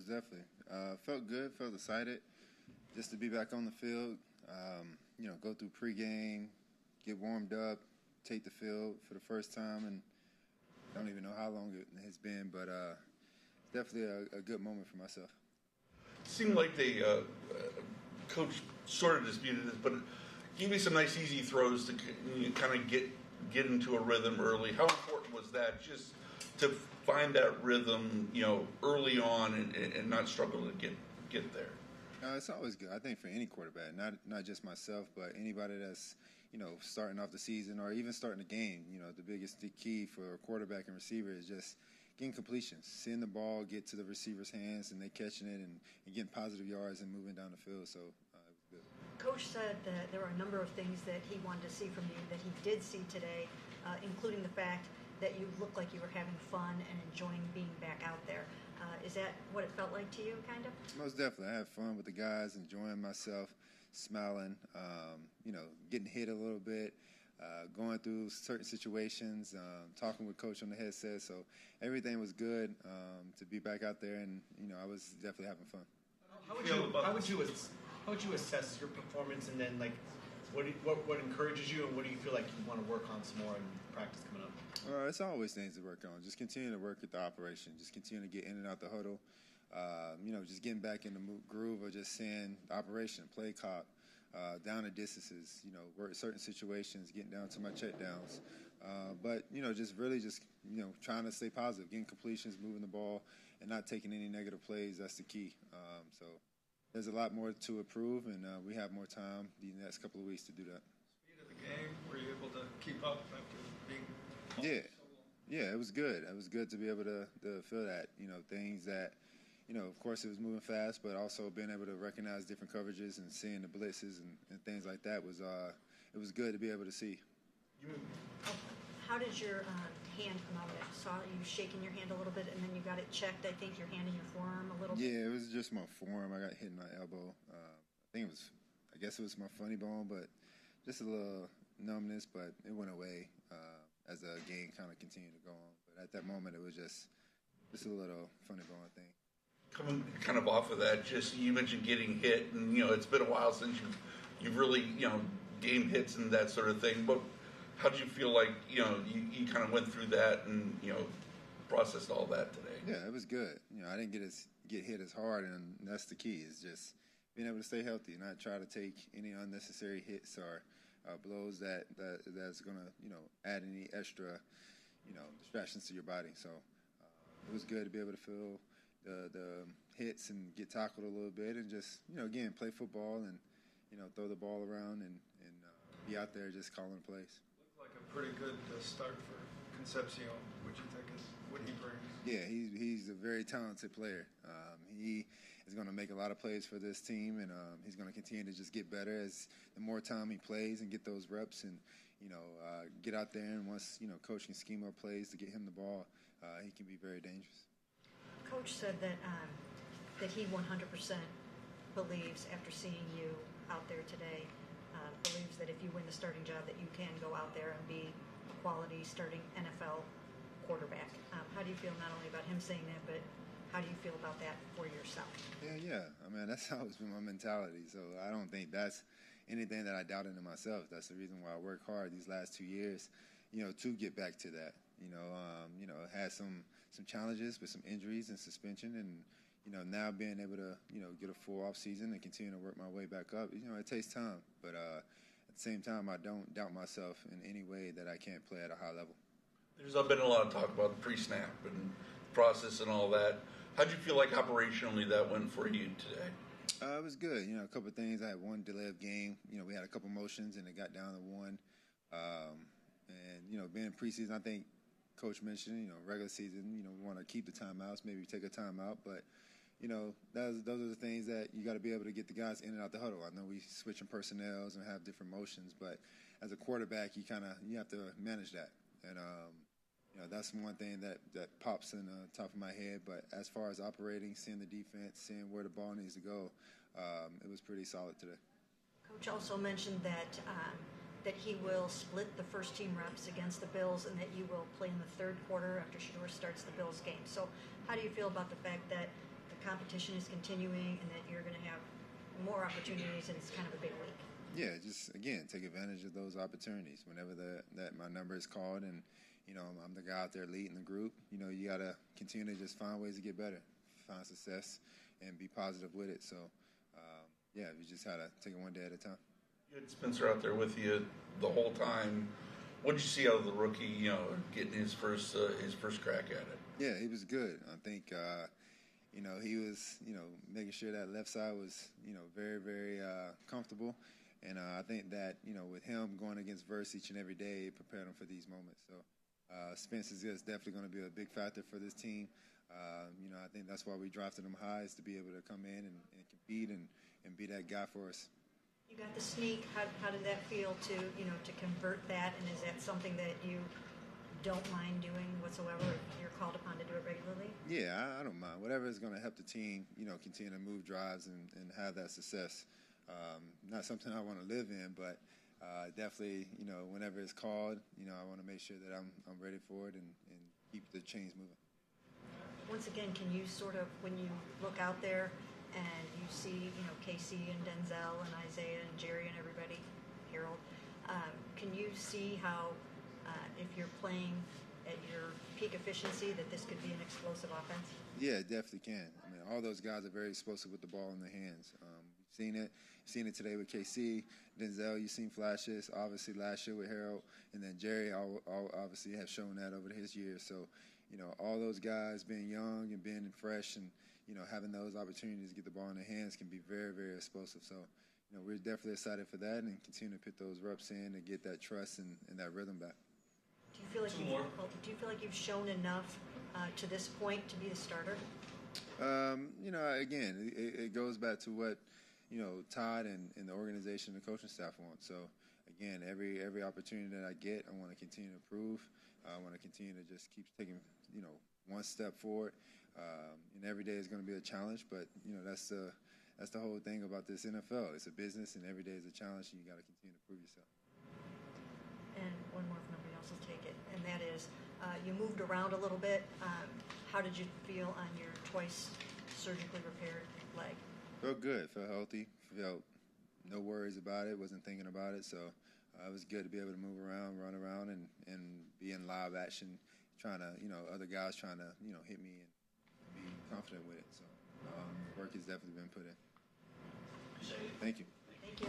most definitely. Felt good, felt excited just to be back on the field. Go through pregame, get warmed up, take the field for the first time, and I don't even know how long it has been, but definitely a good moment for myself. It seemed like the coach sort of disputed this, but gave me some nice easy throws to kind of get into a rhythm early. How important was that, just to find that rhythm, early on and not struggle to get there? It's always good, I think, for any quarterback, not just myself, but anybody that's starting off the season or even starting the game. The biggest key for a quarterback and receiver is just getting completions, seeing the ball get to the receiver's hands and they catching it and getting positive yards and moving down the field. So it was good. Coach said that there were a number of things that he wanted to see from you that he did see today, including the fact that you looked like you were having fun and enjoying being back out there. Is that what it felt like to you, kind of? Most definitely. I had fun with the guys, enjoying myself, smiling, getting hit a little bit, going through certain situations, talking with Coach on the headset. So everything was good to be back out there, and, I was definitely having fun. How would you assess your performance, and then, what encourages you, and what do you feel like you want to work on some more in practice coming up? It's always things to work on. Just continue to work at the operation. Just continue to get in and out the huddle. Just getting back in the groove of just seeing the operation, play cop, down the distances, work certain situations, getting down to my check downs. But just really trying to stay positive, getting completions, moving the ball, and not taking any negative plays. That's the key. So there's a lot more to improve, and we have more time the next couple of weeks to do that. Speed of the game, were you able to keep up after being Yeah, it was good. It was good to be able to feel that, things that, of course it was moving fast, but also being able to recognize different coverages and seeing the blitzes and things like that was, it was good to be able to see. How did your hand come out? I saw you shaking your hand a little bit, and then you got it checked, I think, your hand and your forearm a little bit. Yeah, it was just my forearm. I got hit in my elbow. I guess it was my funny bone, but just a little numbness, but it went away as the game kind of continued to go on. But at that moment, it was just a little funny bone thing. Coming kind of off of that, just you mentioned getting hit, and it's been a while since you've really game hits and that sort of thing. But how did you feel like you kind of went through that and processed all that today? Yeah, it was good. I didn't get hit as hard, and that's the key. Is just being able to stay healthy, and not try to take any unnecessary hits or blows that's going to add any extra distractions to your body. So it was good to be able to feel the hits and get tackled a little bit, and just again play football and throw the ball around and be out there just calling plays. Looked like a pretty good start for Concepcion. What you think is what he brings? Yeah, he's a very talented player. He is going to make a lot of plays for this team, and he's going to continue to just get better as the more time he plays and get those reps, and get out there. And once coach can scheme up plays to get him the ball, he can be very dangerous. Coach said that he 100% believes, after seeing you out there today, believes that if you win the starting job, that you can go out there and be a quality starting NFL quarterback. How do you feel not only about him saying that, but how do you feel about that for yourself? Yeah. I mean, that's always been my mentality. So I don't think that's anything that I doubt into myself. That's the reason why I work hard these last 2 years, to get back to that. Had some challenges with some injuries and suspension, and now being able to get a full off season and continue to work my way back up. It takes time, but at the same time, I don't doubt myself in any way that I can't play at a high level. There's been a lot of talk about the pre-snap and process and all that. How did you feel like operationally that went for you today? It was good. A couple of things. I had one delay of game. We had a couple motions, and it got down to one. And being in preseason, I think Coach mentioned, regular season, we want to keep the timeouts, maybe take a timeout. But, those are the things that you got to be able to get the guys in and out the huddle. I know we switching personnels and have different motions, but as a quarterback, you have to manage that. And, that's one thing that pops in the top of my head. But as far as operating, seeing the defense, seeing where the ball needs to go, it was pretty solid today. Coach also mentioned that he will split the first-team reps against the Bills, and that you will play in the third quarter after Shedeur starts the Bills game. So how do you feel about the fact that the competition is continuing and that you're going to have more opportunities and it's kind of a big week? Yeah, just again take advantage of those opportunities whenever that my number is called, and I'm the guy out there leading the group. You got to continue to just find ways to get better, find success, and be positive with it. So yeah, we just had to take it one day at a time. You had Spencer out there with you the whole time. What did you see out of the rookie? Getting his first crack at it. Yeah, he was good. I think he was making sure that left side was very very comfortable. And I think that, with him going against Verse each and every day, it prepared him for these moments. So Spence is definitely going to be a big factor for this team. I think that's why we drafted him high, is to be able to come in and compete and be that guy for us. You got the sneak. How did that feel to convert that? And is that something that you don't mind doing whatsoever if you're called upon to do it regularly? Yeah, I don't mind. Whatever is going to help the team, continue to move drives and have that success. Not something I want to live in, but definitely, whenever it's called, I want to make sure that I'm ready for it and keep the chains moving. Once again, can you sort of, when you look out there and you see, Casey and Denzel and Isaiah and Jerry and everybody, Harold, can you see how, if you're playing at your peak efficiency, that this could be an explosive offense? Yeah, it definitely can. I mean, all those guys are very explosive with the ball in their hands. We've seen it today with KC, Denzel. You've seen flashes, obviously last year with Harold, and then Jerry obviously has shown that over his years. So, all those guys being young and being fresh and having those opportunities to get the ball in their hands can be very, very explosive. So, we're definitely excited for that and continue to put those reps in and get that trust and that rhythm back. Do you feel like you've shown enough to this point to be the starter? Again, it goes back to what Todd and the organization, the coaching staff want. So again, every opportunity that I get, I want to continue to improve. I want to continue to just keep taking one step forward. And every day is going to be a challenge, but that's the whole thing about this NFL. It's a business, and every day is a challenge, and you got to continue to prove yourself. And one more, if nobody else will take it, and that is, you moved around a little bit. How did you feel on your twice surgically repaired leg? Felt good. Felt healthy. Felt no worries about it. Wasn't thinking about it. So it was good to be able to move around, run around, and be in live action, trying to, other guys trying to, hit me and be confident with it. So work has definitely been put in. Thank you. Thank you.